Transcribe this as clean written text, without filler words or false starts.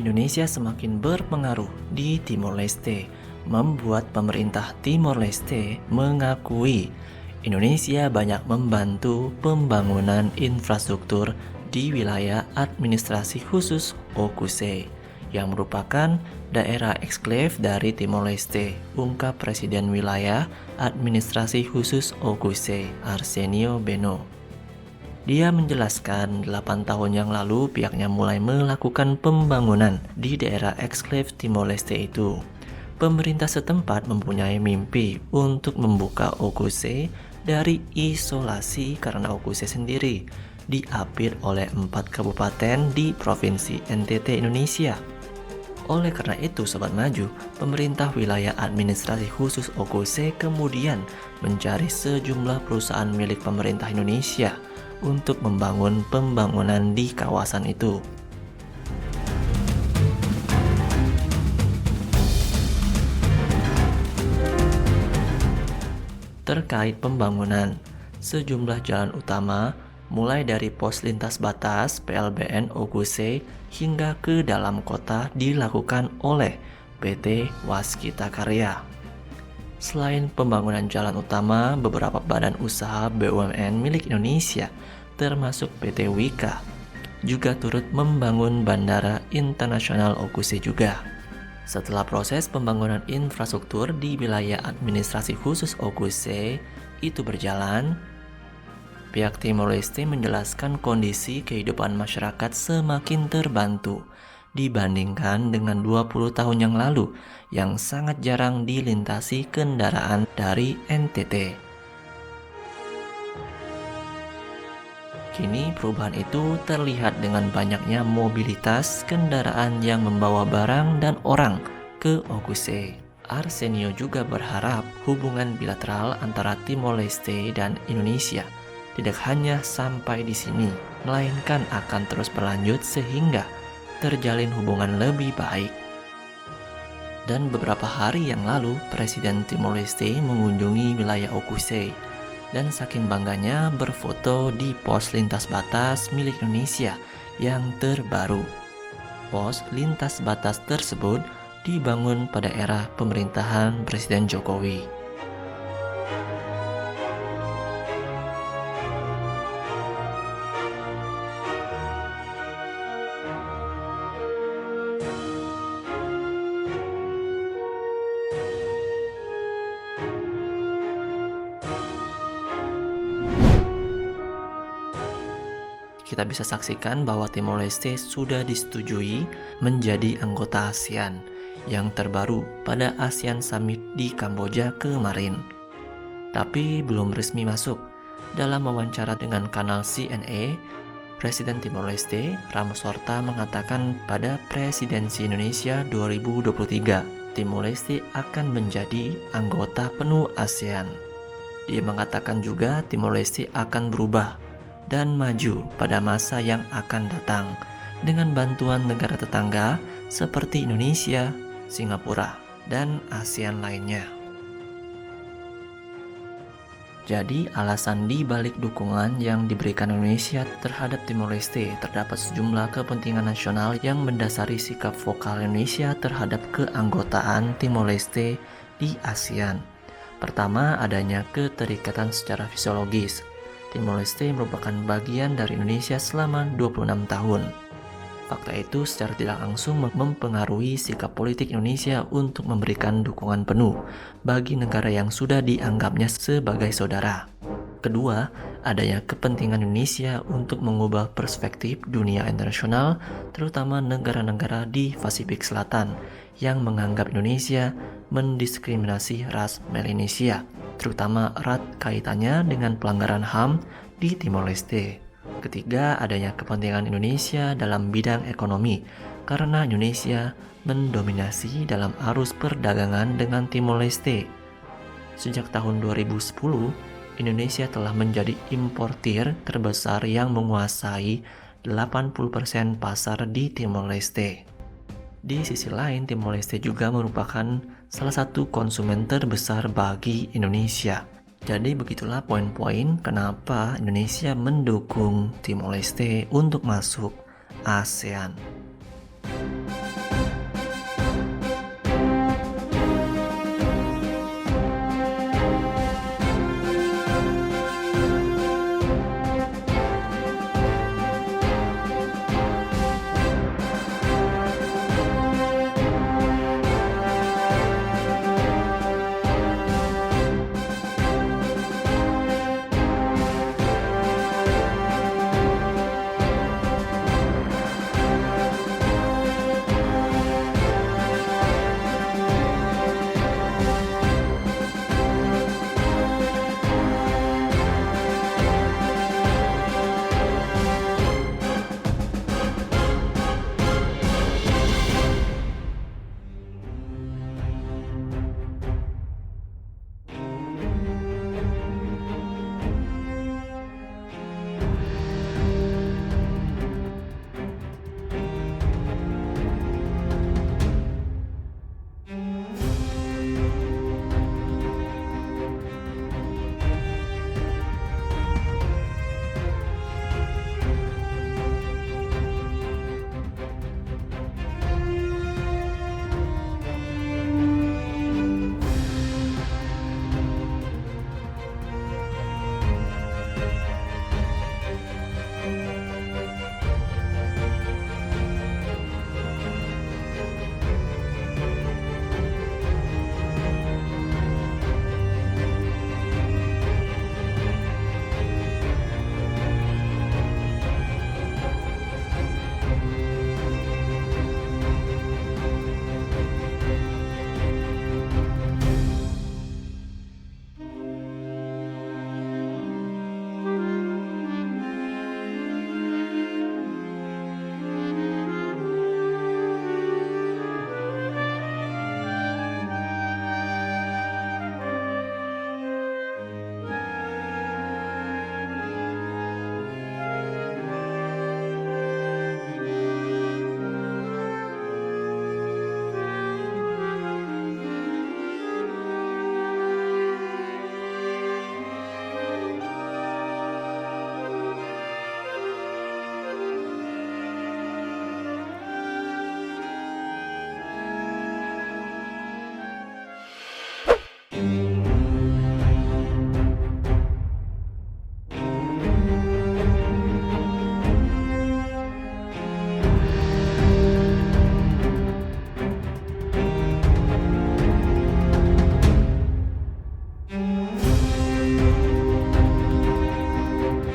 Indonesia semakin berpengaruh di Timor Leste, membuat pemerintah Timor Leste mengakui Indonesia banyak membantu pembangunan infrastruktur di wilayah administrasi khusus Okusei, yang merupakan daerah eksklave dari Timor Leste, ungkap Presiden Wilayah Administrasi Khusus Okusei, Arsenio Beno. Dia menjelaskan 8 tahun yang lalu pihaknya mulai melakukan pembangunan di daerah eksklave Timor Leste itu. Pemerintah setempat mempunyai mimpi untuk membuka Okusei dari isolasi karena Okusei sendiri diapit oleh 4 kabupaten di Provinsi NTT Indonesia. Oleh karena itu, Sobat Maju, pemerintah wilayah administrasi khusus Okusei kemudian mencari sejumlah perusahaan milik pemerintah Indonesia untuk membangun pembangunan di kawasan itu. Terkait pembangunan, sejumlah jalan utama mulai dari pos lintas batas PLBN Okusei hingga ke dalam kota dilakukan oleh PT Waskita Karya. Selain pembangunan jalan utama, beberapa badan usaha BUMN milik Indonesia, termasuk PT Wika, juga turut membangun Bandara Internasional Okusei juga. Setelah proses pembangunan infrastruktur di wilayah administrasi khusus Okusei itu berjalan, pihak Timor Leste menjelaskan kondisi kehidupan masyarakat semakin terbantu dibandingkan dengan 20 tahun yang lalu yang sangat jarang dilintasi kendaraan dari NTT. Kini perubahan itu terlihat dengan banyaknya mobilitas kendaraan yang membawa barang dan orang ke Okusei. Arsenio juga berharap hubungan bilateral antara Timor Leste dan Indonesia tidak hanya sampai di sini, melainkan akan terus berlanjut sehingga terjalin hubungan lebih baik. Dan beberapa hari yang lalu, Presiden Timor Leste mengunjungi wilayah Okusei dan saking bangganya berfoto di pos lintas batas milik Indonesia yang terbaru. Pos lintas batas tersebut dibangun pada era pemerintahan Presiden Jokowi. Kita bisa saksikan bahwa Timor Leste sudah disetujui menjadi anggota ASEAN yang terbaru pada ASEAN Summit di Kamboja kemarin. Tapi belum resmi masuk. Dalam wawancara dengan kanal CNA, Presiden Timor Leste, Ramos Horta, mengatakan pada Presidensi Indonesia 2023, Timor Leste akan menjadi anggota penuh ASEAN. Dia mengatakan juga Timor Leste akan berubah dan maju pada masa yang akan datang dengan bantuan negara tetangga seperti Indonesia, Singapura, dan ASEAN lainnya. Jadi alasan di balik dukungan yang diberikan Indonesia terhadap Timor Leste terdapat sejumlah kepentingan nasional yang mendasari sikap vokal Indonesia terhadap keanggotaan Timor Leste di ASEAN. Pertama, adanya keterikatan secara fisiologis. Timor Leste merupakan bagian dari Indonesia selama 26 tahun. Fakta itu secara tidak langsung mempengaruhi sikap politik Indonesia untuk memberikan dukungan penuh bagi negara yang sudah dianggapnya sebagai saudara. Kedua, adanya kepentingan Indonesia untuk mengubah perspektif dunia internasional, terutama negara-negara di Pasifik Selatan yang menganggap Indonesia mendiskriminasi ras Melanesia, terutama erat kaitannya dengan pelanggaran HAM di Timor Leste. Ketiga, adanya kepentingan Indonesia dalam bidang ekonomi, karena Indonesia mendominasi dalam arus perdagangan dengan Timor Leste. Sejak tahun 2010, Indonesia telah menjadi importir terbesar yang menguasai 80% pasar di Timor Leste. Di sisi lain, Timor Leste juga merupakan salah satu konsumen terbesar bagi Indonesia. Jadi begitulah poin-poin kenapa Indonesia mendukung Timor Leste untuk masuk ASEAN.